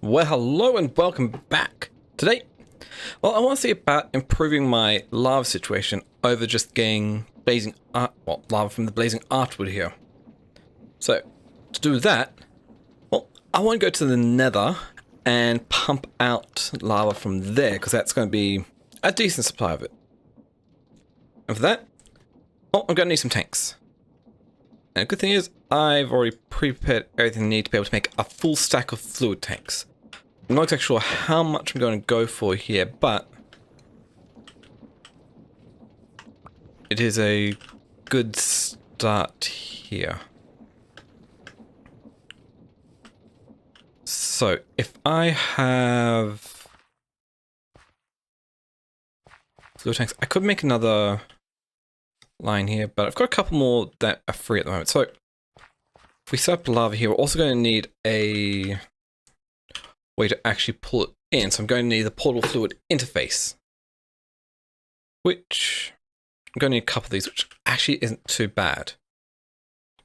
Well, hello and welcome back. Today, I want to see about improving my lava situation over just getting blazing lava from the blazing artwood here. So, to do that, I want to go to the nether and pump out lava from there because that's going to be a decent supply of it. And for that, I'm going to need some tanks. And the good thing is, I've already prepared everything I need to be able to make a full stack of fluid tanks. I'm not exactly sure how much I'm going to go for here, but it is a good start here. So, if I have fluid tanks, I could make another line here, but I've got a couple more that are free at the moment. So, if we set up lava here, we're also going to need a way to actually pull it in. So I'm going to need the portal fluid interface, which I'm going to need a couple of these, which actually isn't too bad.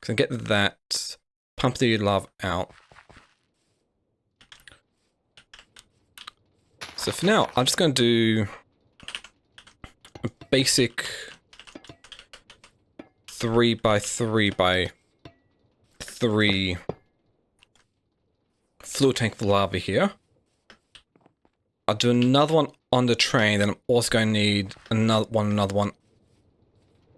So I get that, pump the lava out. So for now, I'm just going to do a basic 3 by 3 by 3 fluid tank for lava here. I'll do another one on the train, then I'm also going to need another one.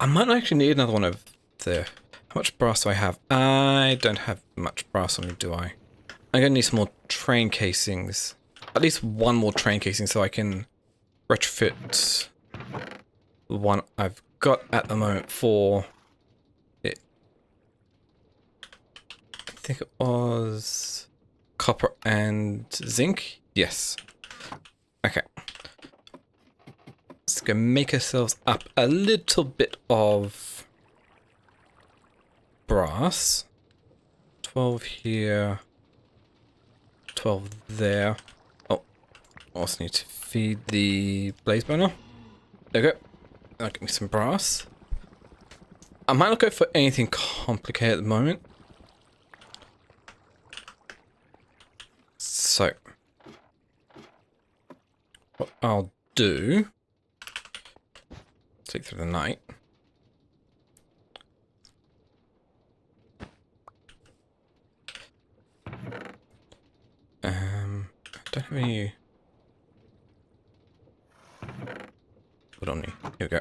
I might not actually need another one over there. How much brass do I have? I don't have much brass on me, do I? I'm going to need some more train casings. At least one more train casing so I can retrofit the one I've got at the moment for it. I think it was copper and zinc. Yes. Okay. Let's go make ourselves up a little bit of brass. 12 here. 12 there. Oh, also need to feed the blaze burner. There we go. That'll get me some brass. I might not go for anything complicated at the moment. So, what I'll do, sleep through the night. I don't have any. Put on me. Here we go.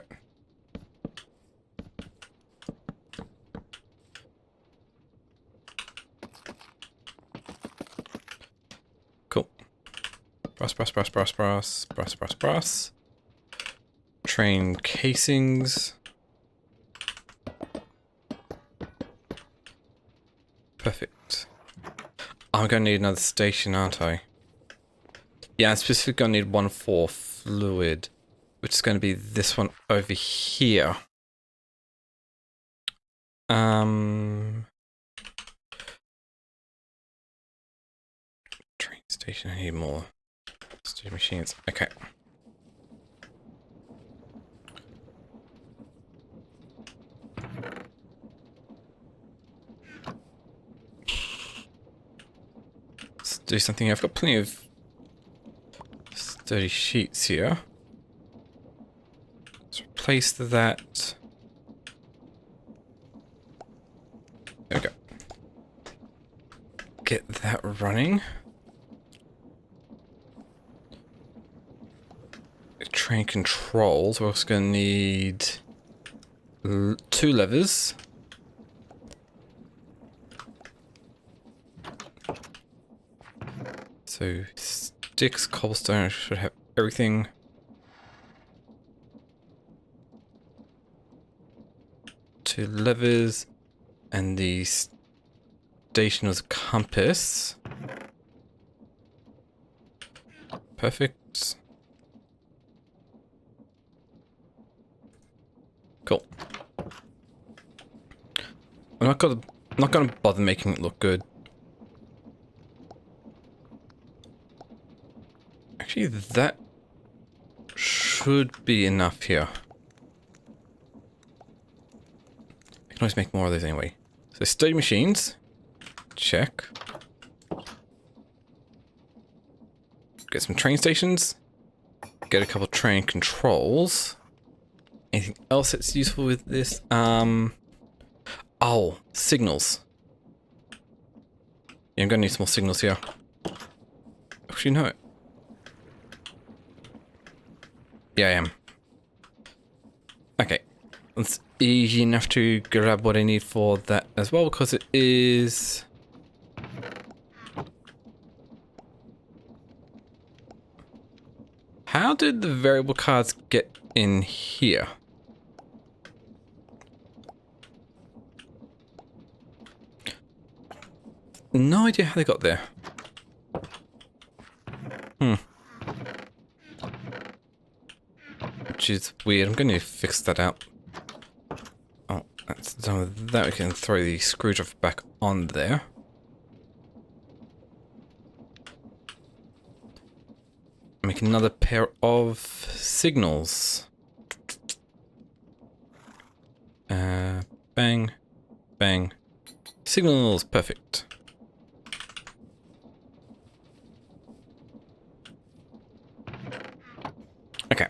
Cool. Brass. Train casings. Perfect. I'm gonna need another station, aren't I? Yeah, I'm specifically gonna need one for fluid, which is gonna be this one over here. Train station, I need more steam machines. Okay. Let's do something. I've got plenty of sturdy sheets here. Let's replace that. There we go. Get that running. Train controls. We're also going to need 2 levers. So sticks, cobblestone, I should have everything. Two levers and the station was compass. Perfect. Cool. I'm not gonna bother making it look good. Actually, that should be enough here. I can always make more of those anyway. So sturdy machines. Check. Get some train stations. Get a couple train controls. Anything else that's useful with this? Oh, signals. Yeah, I'm gonna need some more signals here. Actually, no. Yeah, I am. Okay. It's easy enough to grab what I need for that as well, because it is... How did the variable cards get in here? No idea how they got there. Which is weird. I'm going to fix that out. Oh, that's done with that. We can throw the screwdriver back on there. Make another pair of signals. Bang, bang. Signals, perfect. Okay.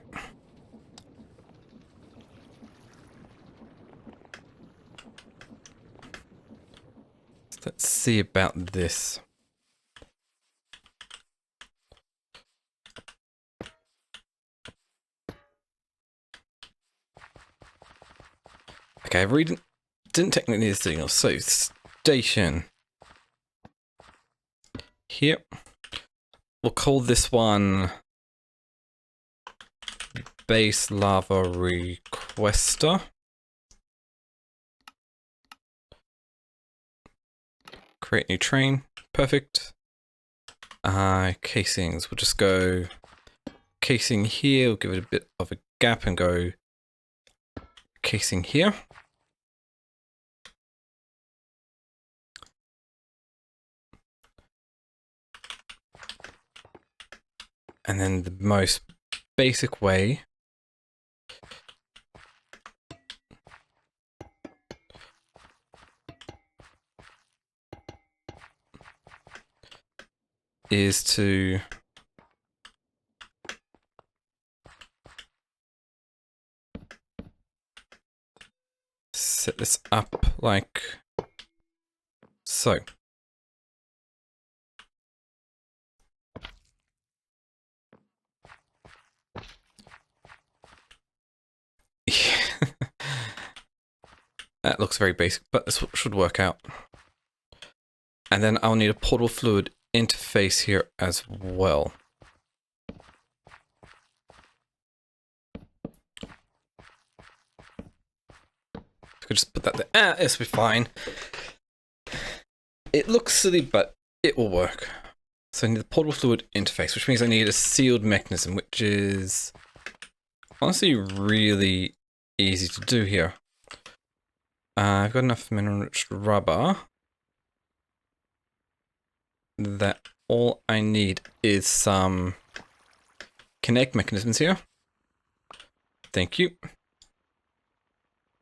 Let's see about this. Okay, I really didn't technically need a signal. So, station. Here. We'll call this one Base Lava Requester. Create new train. Perfect. Casings. We'll just go casing here. We'll give it a bit of a gap and go casing here. And then the most basic way is to set this up like so. That looks very basic, but this should work out. And then I'll need a portable fluid interface here as well. I could just put that there. This will be fine. It looks silly, but it will work. So I need a portable fluid interface, which means I need a sealed mechanism, which is honestly really easy to do here. I've got enough mineral-rich rubber that all I need is some connect mechanisms here. Thank you.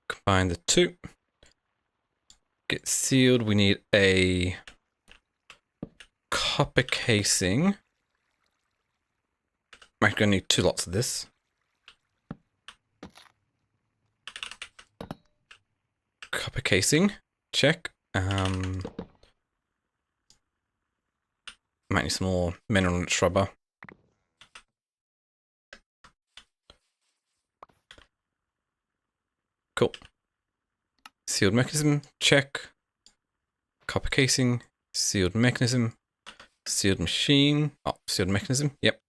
Combine the two. Get sealed. We need a copper casing. I'm going to need 2 lots of this. Copper casing, check. Might need some more mineral-rich rubber. Cool. Sealed mechanism, check. Copper casing, sealed mechanism, sealed machine. Oh, sealed mechanism, yep.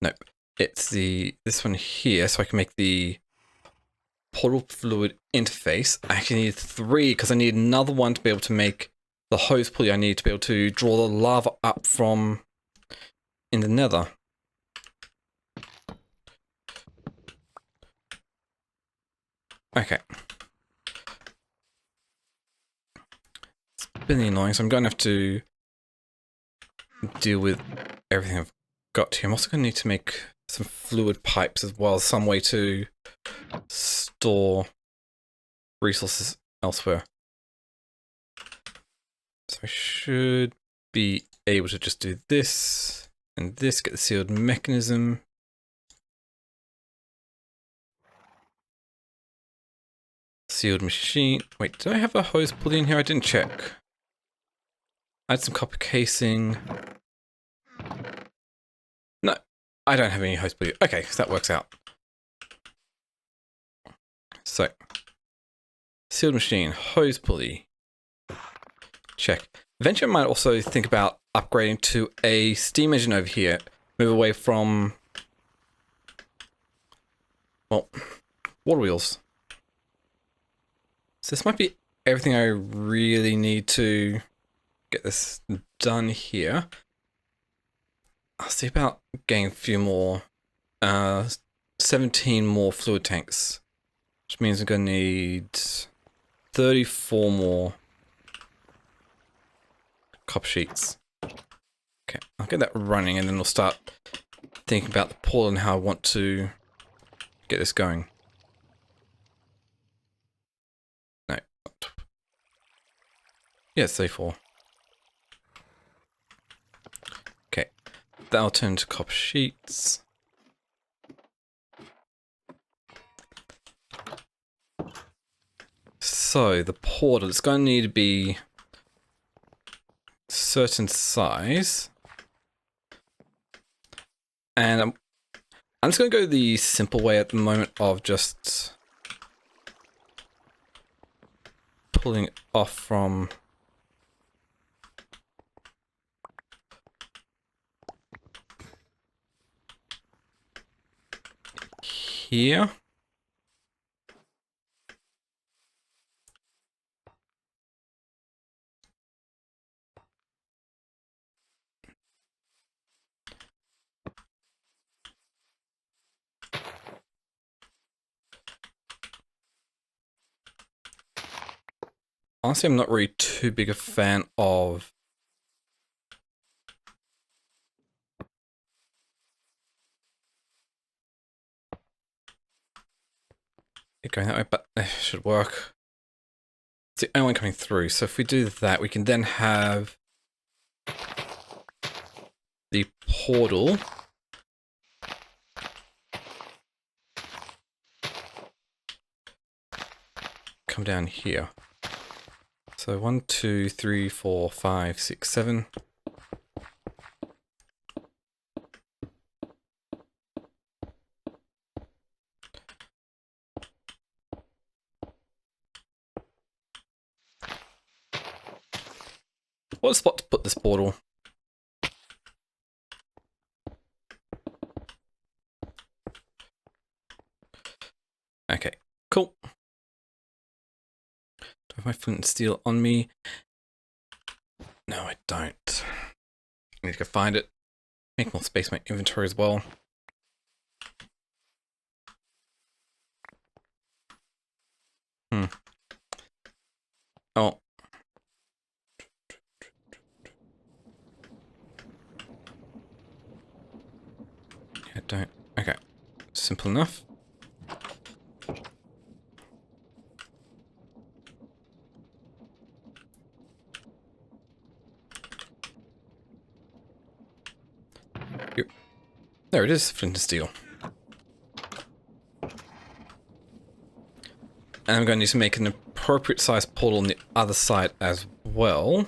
Nope. It's this one here, so I can make the portable fluid interface. I actually need 3 because I need another one to be able to make the hose pulley I need to be able to draw the lava up from in the nether. Okay. It's really annoying, so I'm going to have to deal with everything I've got here. I'm also going to need to make some fluid pipes as well, some way to store resources elsewhere. So I should be able to just do this and this, get the sealed mechanism. Sealed machine. Wait, do I have a hose pulley in here? I didn't check. Add some copper casing. No, I don't have any hose pulley. Okay, so that works out. So, sealed machine, hose pulley. Check. Eventually I might also think about upgrading to a steam engine over here. Move away from, well, water wheels. So this might be everything I really need to get this done here. I'll see about getting a few more, 17 more fluid tanks, which means I'm going to need 34 more copper sheets. Okay, I'll get that running and then we'll start thinking about the portal and how I want to get this going. No. Yeah, it's 34. Okay, that'll turn to copper sheets. So, the portal, it's going to need to be certain size. And I'm just going to go the simple way at the moment of just pulling it off from here. Honestly, I'm not really too big a fan of it going that way, but it should work. It's the only one coming through, so if we do that, we can then have the portal come down here. So 1, 2, 3, 4, 5, 6, 7. What a spot to put this portal. Okay, cool. Do I have my flint and steel on me? No, I don't. I need to go find it. Make more space in my inventory as well. Oh. I don't. Okay. Simple enough. Here. There it is, flint and steel. And I'm going to need to make an appropriate size portal on the other side as well.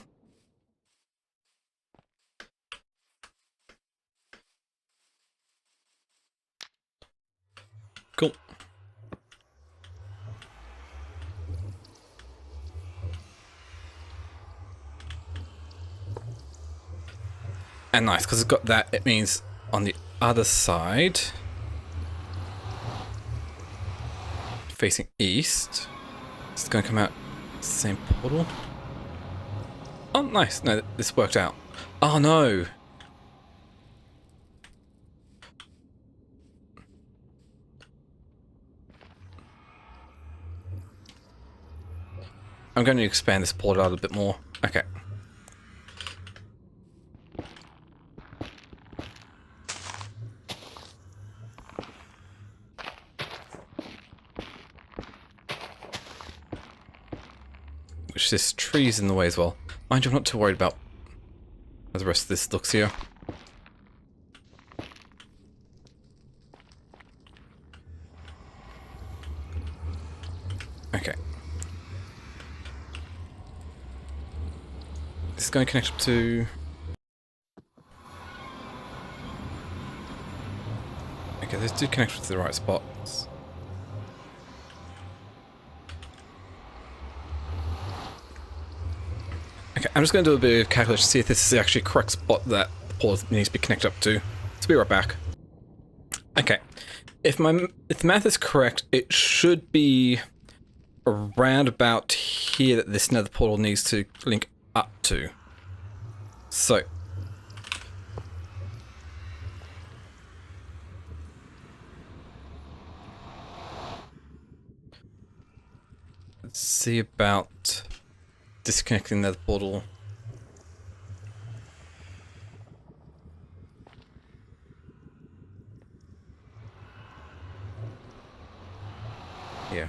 Cool. And nice, because it's got that, it means on the other side, facing east, it's going to come out same portal. Oh, nice. No, this worked out. Oh, no. I'm going to expand this portal out a bit more. Okay. Which this tree's in the way as well. Mind you, I'm not too worried about How the rest of this looks here. Okay. This is going to connect up to... Okay, those do connect to the right spots. Okay, I'm just going to do a bit of calculation to see if this is actually a correct spot that the portal needs to be connected up to. So be right back. Okay, if the math is correct, it should be around about here that this nether portal needs to link up to. So let's see about disconnecting the nether portal. Yeah.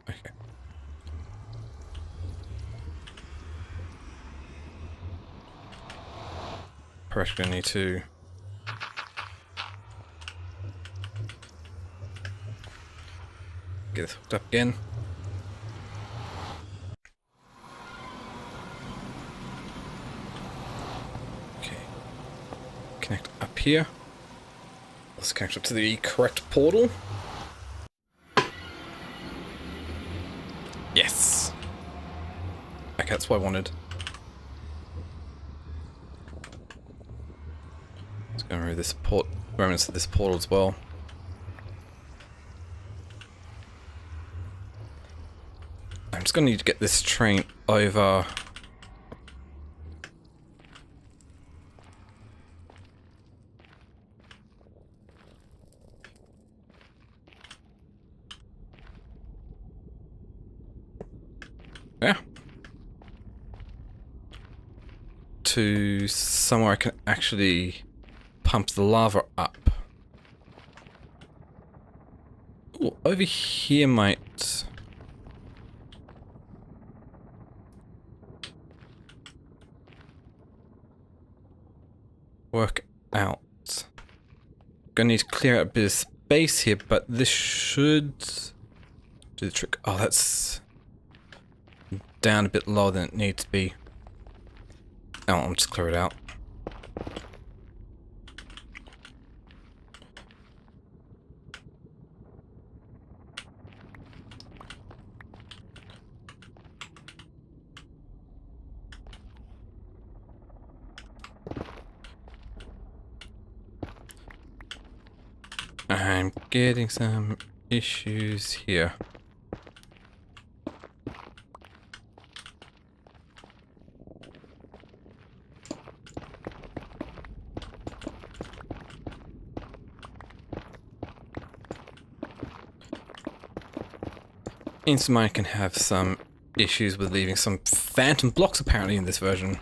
Okay. Perhaps gonna need to get this hooked up again. Okay. Connect up here. Let's connect up to the correct portal. Yes. Okay, that's what I wanted. Let's go and remove this remnants of this portal as well. I'm just going to need to get this train over. Yeah. To somewhere I can actually pump the lava up. Ooh, over here might... work out. Gonna need to clear out a bit of space here, but this should do the trick. Oh, that's down a bit lower than it needs to be. Oh, I'll just clear it out. I'm getting some issues here. Mine can have some issues with leaving some phantom blocks apparently in this version.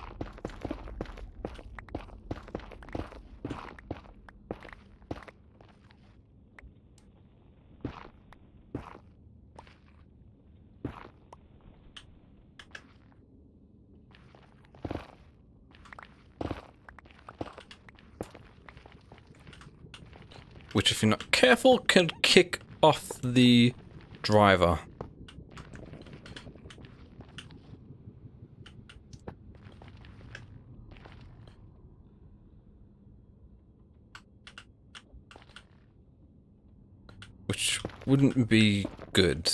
Which, if you're not careful, can kick off the driver. Which wouldn't be good.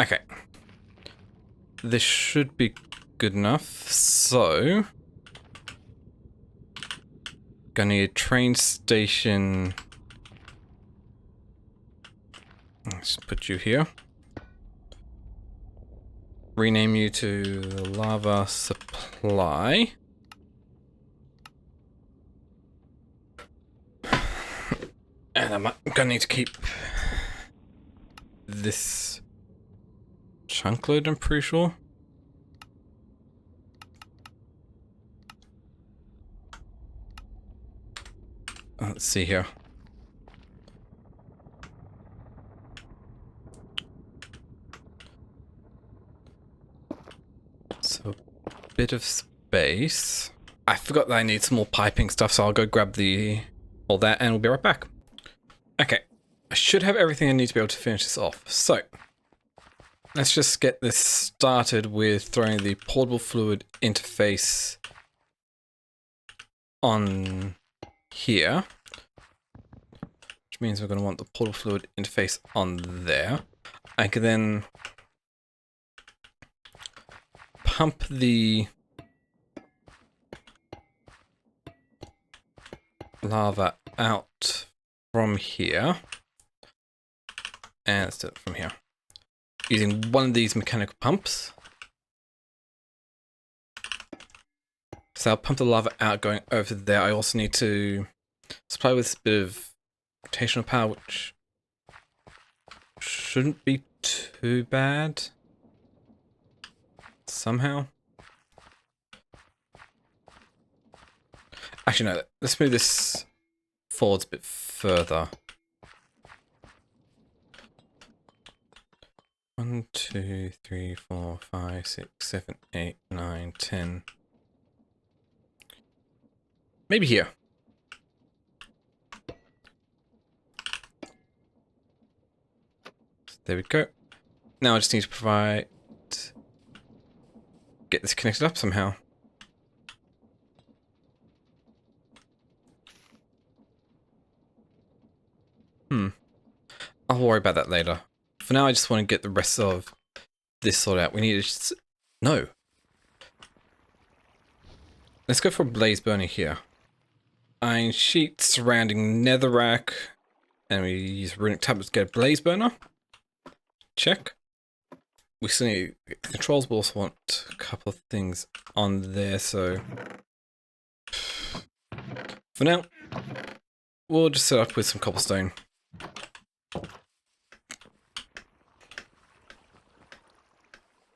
Okay. This should be good enough. So, gonna need a train station. Let's put you here. Rename you to lava supply. And I'm gonna need to keep this chunk load, I'm pretty sure. Let's see here. So, a bit of space. I forgot that I need some more piping stuff, so I'll go grab all that and we'll be right back. Okay, I should have everything I need to be able to finish this off. So, let's just get this started with throwing the portable fluid interface on here. Which means we're going to want the portable fluid interface on there. I can then pump the lava out from here. And let's do it from here. Using one of these mechanical pumps. So I'll pump the lava out going over there. I also need to supply with a bit of rotational power, which shouldn't be too bad. Somehow. Actually, no. Let's move this forwards a bit further. 1, 2, 3, 4, 5, 6, 7, 8, 9, 10. Maybe here. There we go. Now I just need to get this connected up somehow. I'll worry about that later. For now, I just want to get the rest of this sorted out. We need to no. Let's go for a blaze burner here. Iron sheet surrounding netherrack. And we use runic tablets to get a blaze burner. Check. We still need the controls. We also want a couple of things on there. So for now, we'll just set up with some cobblestone.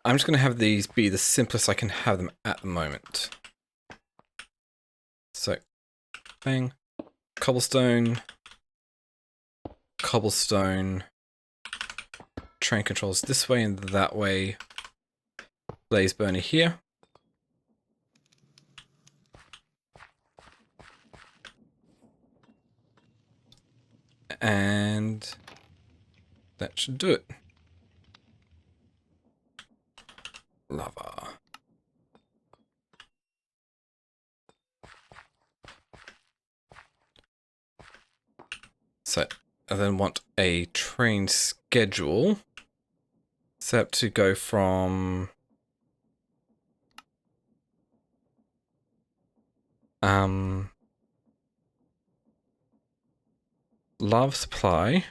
I'm just going to have these be the simplest I can have them at the moment. So, bang, cobblestone, cobblestone, train controls this way and that way, blaze burner here. And that should do it. Lava. So I then want a train schedule set up to go from lava supply.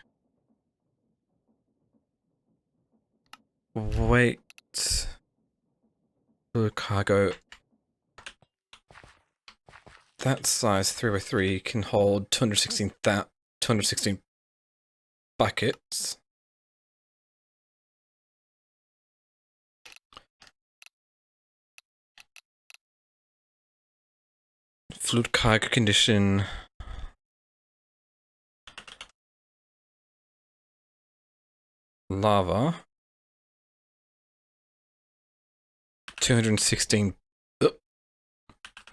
Wait. Cargo. That size 3x3 can hold 216 buckets. Fluid cargo condition. Lava. 216.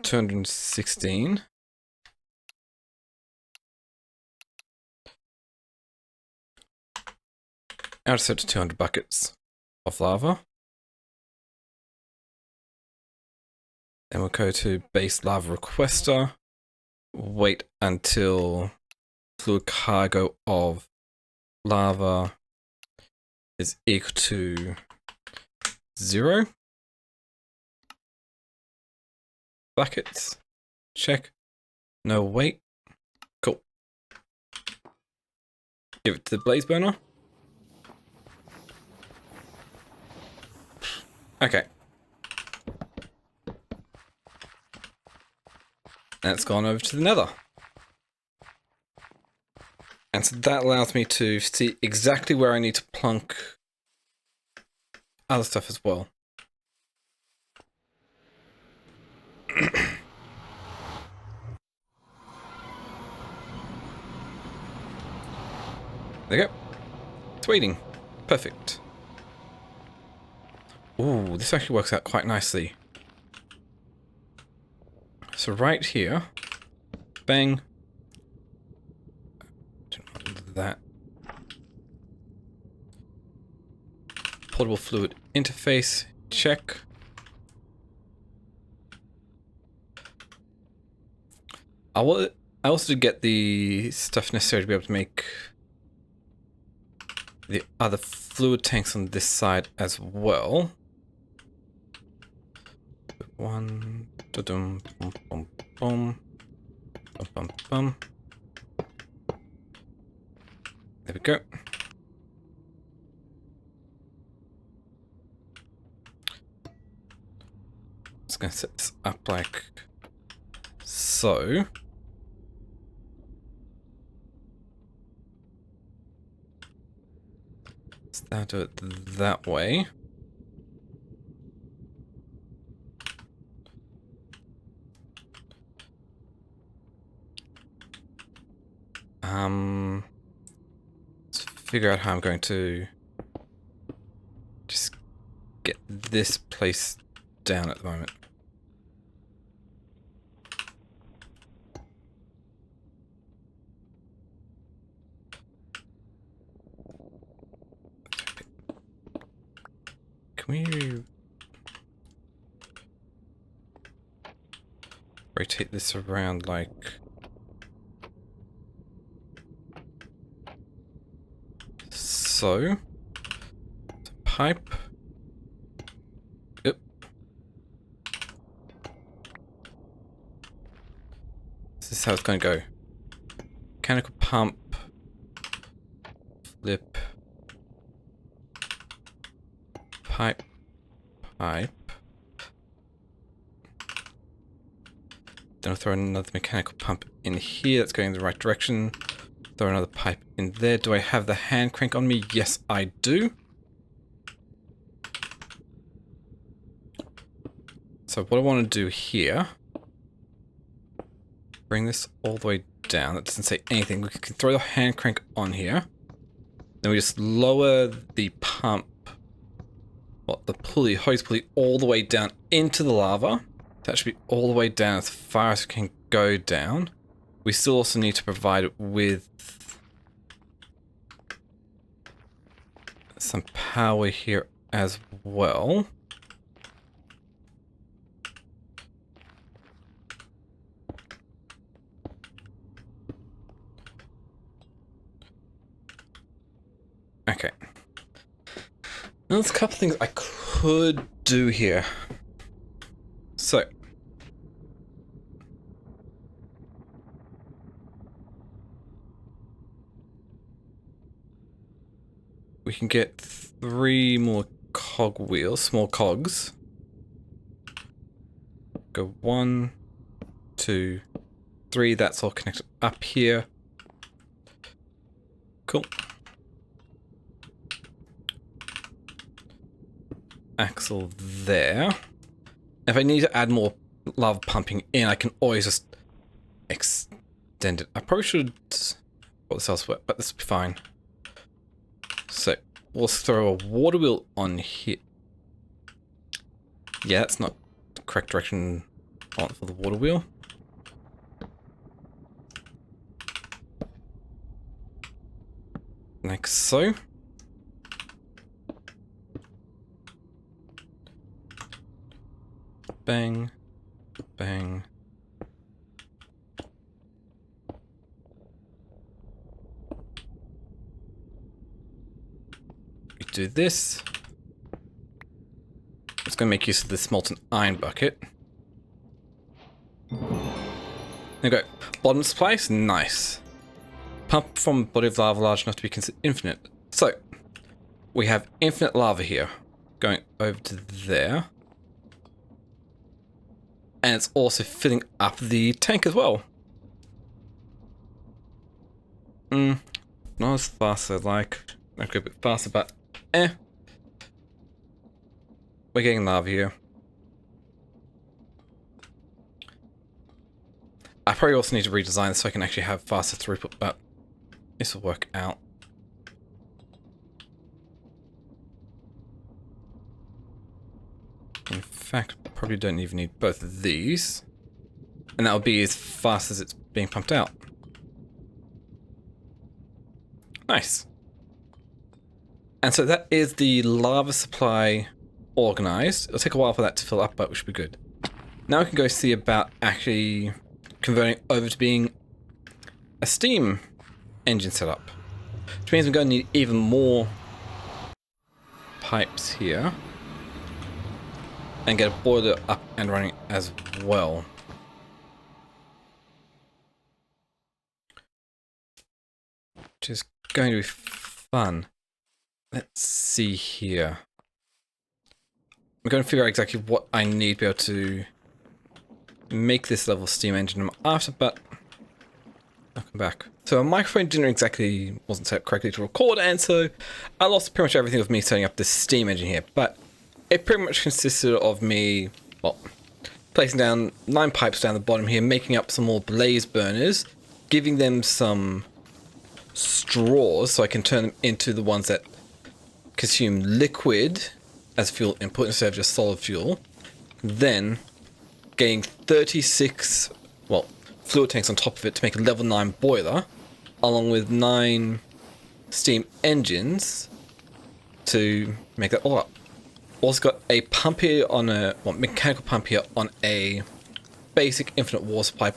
216. I'll set to 200 buckets of lava. Then we'll go to base lava requester. Wait until fluid cargo of lava is equal to 0. Buckets. Check. No, wait. Cool. Give it to the blaze burner. Okay. And it's gone over to the nether. And so that allows me to see exactly where I need to plunk other stuff as well. There you go. It's waiting. Perfect. Ooh, this actually works out quite nicely. So right here, bang. Don't want that. Portable fluid interface, check. I also did get the stuff necessary to be able to make the other fluid tanks on this side as well. One, da-dum, bum, bum, bum, bum, bum, bum. There we go. Just gonna set this up like so. Let's now do it that way. Let's figure out how I'm going to just get this place down at the moment. Can we rotate this around like so? Pipe. Yep. This is how it's going to go. Mechanical pump. Flip. Pipe. Pipe. Then I'll throw another mechanical pump in here. That's going in the right direction. Throw another pipe in there. Do I have the hand crank on me? Yes, I do. So what I want to do here, bring this all the way down. That doesn't say anything. We can throw the hand crank on here. Then we just lower the pump, well, the pulley, hose pulley, all the way down into the lava. That should be all the way down as far as it can go down. We still also need to provide it with some power here as well. Okay. Now there's a couple things I could do here. So. We can get 3 more cog wheels, small cogs. Go 1, 2, 3. That's all connected up here. Cool. Axle there. If I need to add more lava pumping in, I can always just extend it. I probably should put this elsewhere, but this will be fine. So we'll throw a water wheel on here. Yeah, that's not the correct direction for the water wheel. Like so. Bang, bang. We do this. It's going to make use of this molten iron bucket. There we go. Bottomless place, nice. Pump from a body of lava large enough to be considered infinite. So, we have infinite lava here, going over to there. And it's also filling up the tank as well. not as fast as I'd like. I could go a bit faster, but eh. We're getting lava here. I probably also need to redesign this so I can actually have faster throughput, but this will work out. In fact, I probably don't even need both of these. And that'll be as fast as it's being pumped out. Nice. And so that is the lava supply organized. It'll take a while for that to fill up, but we should be good. Now we can go see about actually converting over to being a steam engine setup. Which means we're going to need even more pipes here. And get a boiler up and running as well. Which is going to be fun. Let's see here. I'm going to figure out exactly what I need to be able to make this level steam engine after, but I'll come back. So my microphone wasn't set up correctly to record, and so I lost pretty much everything of me setting up this steam engine here, but it pretty much consisted of me, well, placing down 9 pipes down the bottom here, making up some more blaze burners, giving them some straws so I can turn them into the ones that consume liquid as fuel input instead of just solid fuel. Then getting 36, well, fluid tanks on top of it to make a level 9 boiler, along with 9 steam engines to make that all up. Also got a pump here on a, well, mechanical pump here on a basic infinite water supply,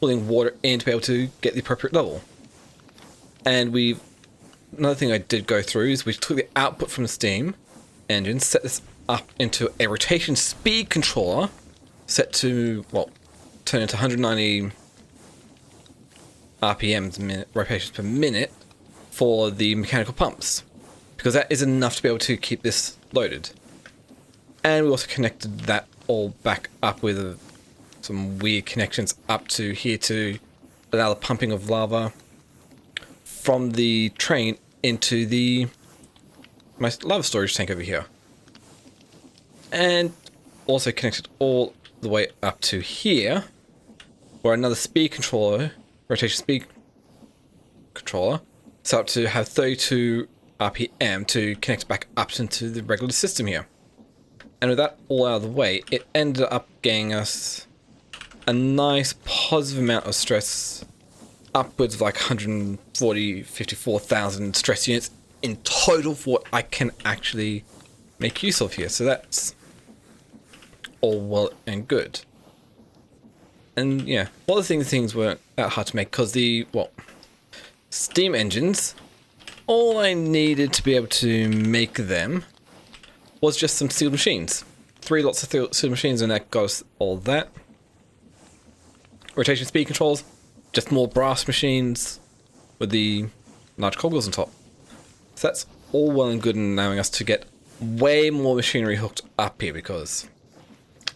pulling water in to be able to get the appropriate level. And another thing I did go through is we took the output from the steam engine, set this up into a rotation speed controller, set to, well, turn into 190 RPMs, rotations per minute, for the mechanical pumps. Because that is enough to be able to keep this loaded. And we also connected that all back up with some weird connections up to here to allow the pumping of lava from the train into my lava storage tank over here. And also connected all the way up to here, where another speed controller, rotation speed controller, set up to have 32 RPM to connect back up into the regular system here. And with that all out of the way, it ended up getting us a nice positive amount of stress, upwards of like 54,000 stress units in total for what I can actually make use of here. So that's all well and good. And yeah, all the things weren't that hard to make because the, well, steam engines, all I needed to be able to make them was just some sealed machines. 3 lots of sealed machines, and that got us all that. Rotation speed controls, just more brass machines with the large cogwheels on top. So that's all well and good in allowing us to get way more machinery hooked up here, because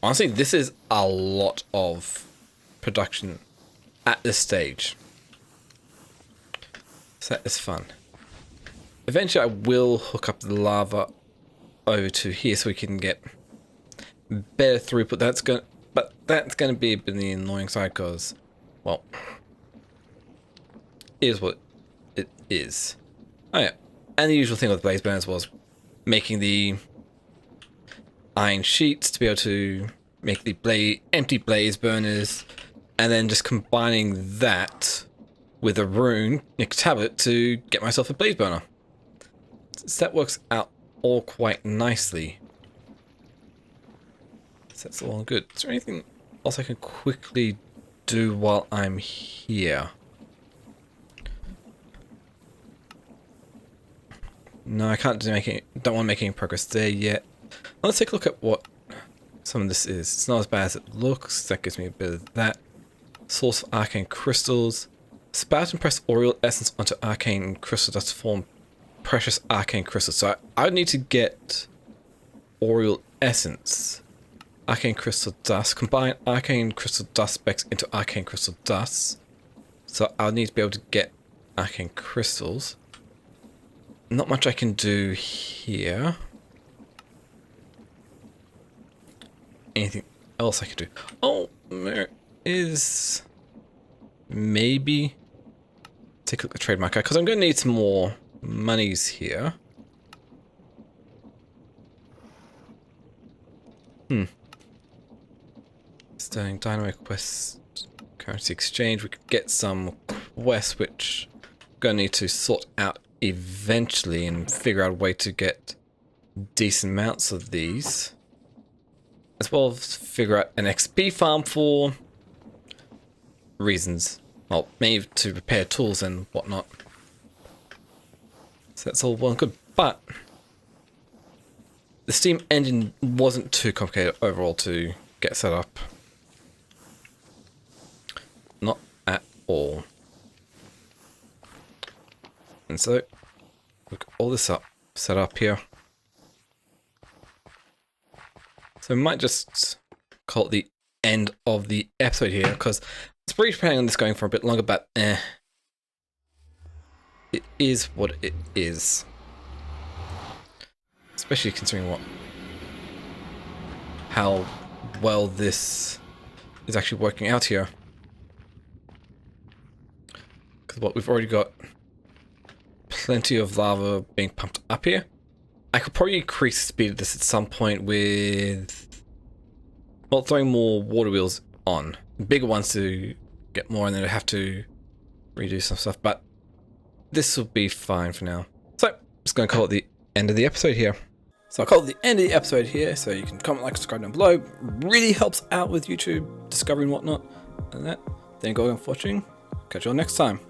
honestly, this is a lot of production at this stage. So that is fun. Eventually I will hook up the lava over to here so we can get better throughput. But that's going to be a bit on the annoying side because, well, it is what it is. Oh yeah, and the usual thing with blaze burners was making the iron sheets to be able to make the empty blaze burners, and then just combining that with a rune Nick tablet to get myself a blaze burner. So that works out all quite nicely. So that's all good. Is there anything else I can quickly do while I'm here? No, I can't don't want to make any progress there yet. Let's take a look at what some of this is. It's not as bad as it looks. That gives me a bit of that. Source of arcane crystals. Spout and press Aureal Essence onto arcane crystal dust to form precious arcane crystals. So I would need to get Aureal Essence. Arcane crystal dust. Combine arcane crystal dust specs into arcane crystal dust. So I'll need to be able to get arcane crystals. not much I can do here. Anything else I could do? Oh, there is maybe take a look at the trade market because I'm going to need some more monies here. Sterling dynamite quest, currency exchange. We could get some quests which I'm going to need to sort out eventually and figure out a way to get decent amounts of these. As well as figure out an XP farm for reasons. Well, maybe to repair tools and whatnot. So that's all well and good. But the Steam engine wasn't too complicated overall to get set up. Not at all. And so, look all this up, set up here. So I might just call it the end of the episode here, because I was pretty planning on this going for a bit longer, but it is what it is. Especially considering how well this is actually working out here. Because we've already got plenty of lava being pumped up here. I could probably increase the speed of this at some point with, well, throwing more water wheels on. Bigger ones to get more, and then I have to redo some stuff, but this will be fine for now. So, I'm just going to call it the end of the episode here. So I'll call it the end of the episode here, so you can comment, like, subscribe down below. Really helps out with YouTube discovery and whatnot. And that. Thank you all for watching. Catch you all next time.